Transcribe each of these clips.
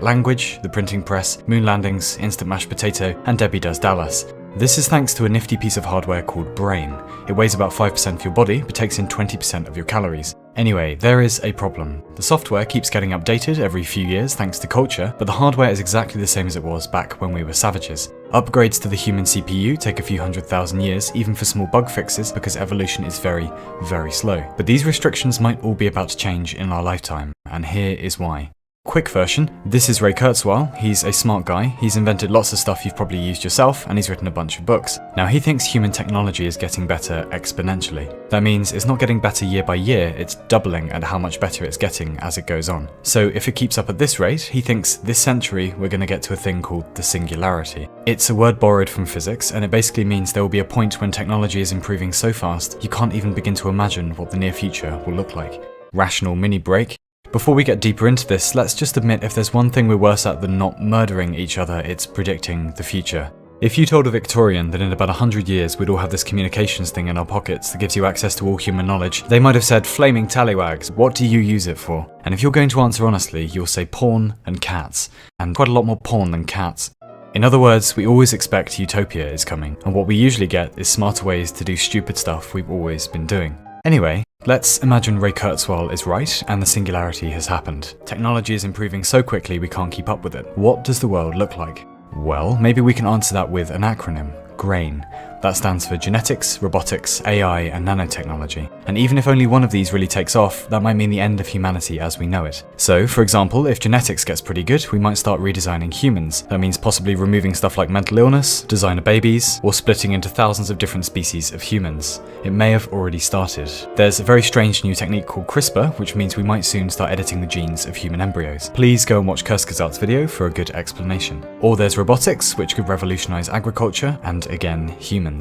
get language, the printing press, moon landings, instant mashed potato, and Debbie Does Dallas. This is thanks to a nifty piece of hardware called brain. It weighs about 5% of your body, but takes in 20% of your calories. Anyway, there is a problem. The software keeps getting updated every few years thanks to culture, but the hardware is exactly the same as it was back when we were savages. Upgrades to the human CPU take a few 100,000 years, even for small bug fixes, because evolution is very, very slow. But these restrictions might all be about to change in our lifetime, and here is why. Quick version, this is Ray Kurzweil. He's a smart guy, he's invented lots of stuff you've probably used yourself, and he's written a bunch of books. Now he thinks human technology is getting better exponentially. That means it's not getting better year by year, it's doubling at how much better it's getting as it goes on. So if it keeps up at this rate, he thinks this century we're going to get to a thing called the singularity. It's a word borrowed from physics, and it basically means there will be a point when technology is improving so fast you can't even begin to imagine what the near future will look like. Rational mini break. Before we get deeper into this, let's just admit if there's one thing we're worse at than not murdering each other, it's predicting the future. If you told a Victorian that in about 100 years we'd all have this communications thing in our pockets that gives you access to all human knowledge, they might have said, "Flaming tallywags, what do you use it for?" And if you're going to answer honestly, you'll say porn and cats, and quite a lot more porn than cats. In other words, we always expect utopia is coming, and what we usually get is smarter ways to do stupid stuff we've always been doing. Anyway, let's imagine Ray Kurzweil is right and the singularity has happened. Technology is improving so quickly we can't keep up with it. What does the world look like? Well, maybe we can answer that with an acronym, GRAIN. That stands for genetics, robotics, AI, and nanotechnology. And even if only one of these really takes off, that might mean the end of humanity as we know it. So, for example, if genetics gets pretty good, we might start redesigning humans. That means possibly removing stuff like mental illness, designer babies, or splitting into thousands of different species of humans. It may have already started. There's a very strange new technique called CRISPR, which means we might soon start editing the genes of human embryos. Please go and watch Kurzweil's video for a good explanation. Or there's robotics, which could revolutionize agriculture, and again, humans.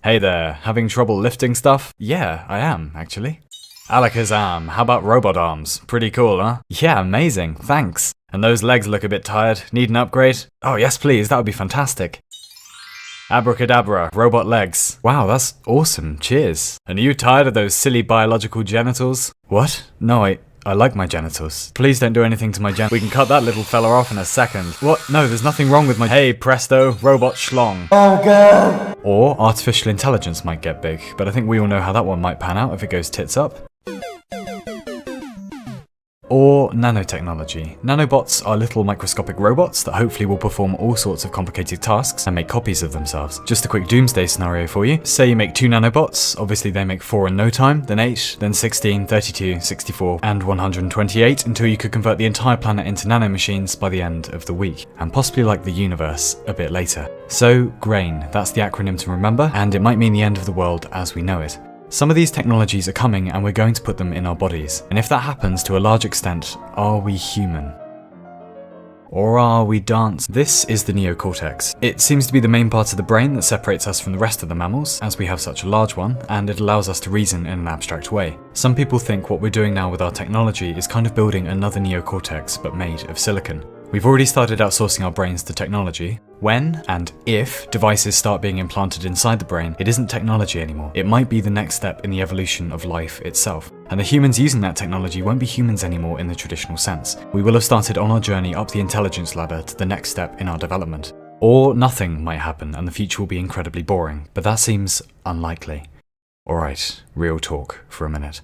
Hey there, having trouble lifting stuff? Yeah, I am, actually. Alakazam, how about robot arms? Pretty cool, huh? Yeah, amazing, thanks. And those legs look a bit tired, need an upgrade? Oh yes please, that would be fantastic. Abracadabra, robot legs. Wow, that's awesome, cheers. And are you tired of those silly biological genitals? What? No, I like my genitals. Please don't do anything to my We can cut that little fella off in a second. What? No, there's nothing wrong with my Hey, presto, robot schlong. Oh god! Or artificial intelligence might get big, but I think we all know how that one might pan out if it goes tits up. Or nanotechnology. Nanobots are little microscopic robots that hopefully will perform all sorts of complicated tasks and make copies of themselves. Just a quick doomsday scenario for you. Say you make 2 nanobots, obviously they make 4 in no time, then 8, then 16, 32, 64, and 128 until you could convert the entire planet into nanomachines by the end of the week, and possibly like the universe a bit later. So, GRAIN, that's the acronym to remember, and it might mean the end of the world as we know it. Some of these technologies are coming and we're going to put them in our bodies. And if that happens to a large extent, are we human? Or are we dance? This is the neocortex. It seems to be the main part of the brain that separates us from the rest of the mammals, as we have such a large one, and it allows us to reason in an abstract way. Some people think what we're doing now with our technology is kind of building another neocortex, but made of silicon. We've already started outsourcing our brains to technology. When and if devices start being implanted inside the brain, it isn't technology anymore. It might be the next step in the evolution of life itself. And the humans using that technology won't be humans anymore in the traditional sense. We will have started on our journey up the intelligence ladder to the next step in our development. Or nothing might happen and the future will be incredibly boring, but that seems unlikely. Alright, real talk for a minute.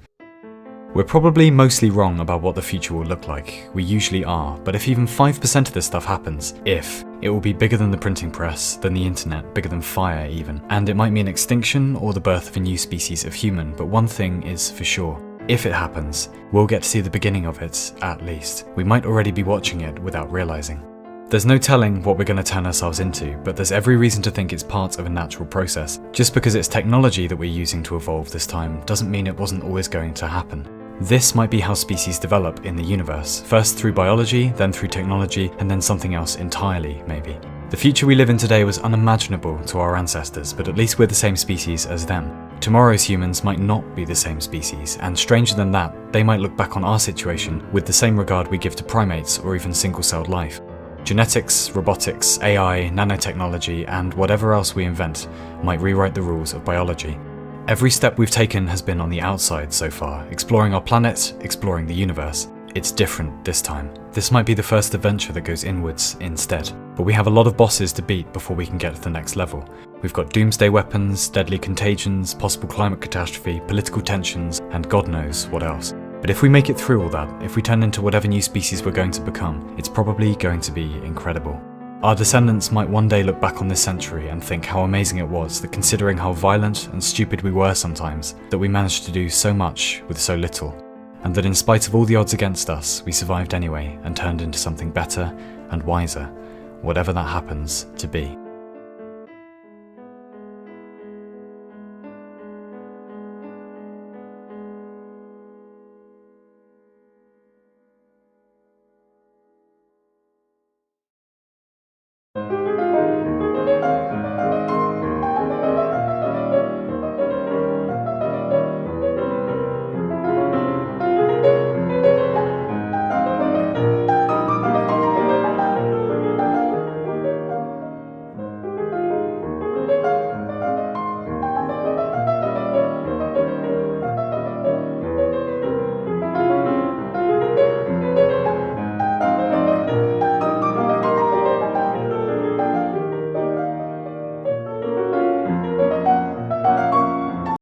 We're probably mostly wrong about what the future will look like. We usually are, but if even 5% of this stuff happens, it will be bigger than the printing press, than the internet, bigger than fire even. And it might mean extinction or the birth of a new species of human, but one thing is for sure. If it happens, we'll get to see the beginning of it, at least. We might already be watching it without realizing. There's no telling what we're going to turn ourselves into, but there's every reason to think it's part of a natural process. Just because it's technology that we're using to evolve this time doesn't mean it wasn't always going to happen. This might be how species develop in the universe, first through biology, then through technology, and then something else entirely, maybe. The future we live in today was unimaginable to our ancestors, but at least we're the same species as them. Tomorrow's humans might not be the same species, and stranger than that, they might look back on our situation with the same regard we give to primates or even single-celled life. Genetics, robotics, AI, nanotechnology, and whatever else we invent might rewrite the rules of biology. Every step we've taken has been on the outside so far, exploring our planet, exploring the universe. It's different this time. This might be the first adventure that goes inwards instead, but we have a lot of bosses to beat before we can get to the next level. We've got doomsday weapons, deadly contagions, possible climate catastrophe, political tensions, and God knows what else. But if we make it through all that, if we turn into whatever new species we're going to become, it's probably going to be incredible. Our descendants might one day look back on this century and think how amazing it was that, considering how violent and stupid we were sometimes, that we managed to do so much with so little. And that in spite of all the odds against us, we survived anyway and turned into something better and wiser, whatever that happens to be.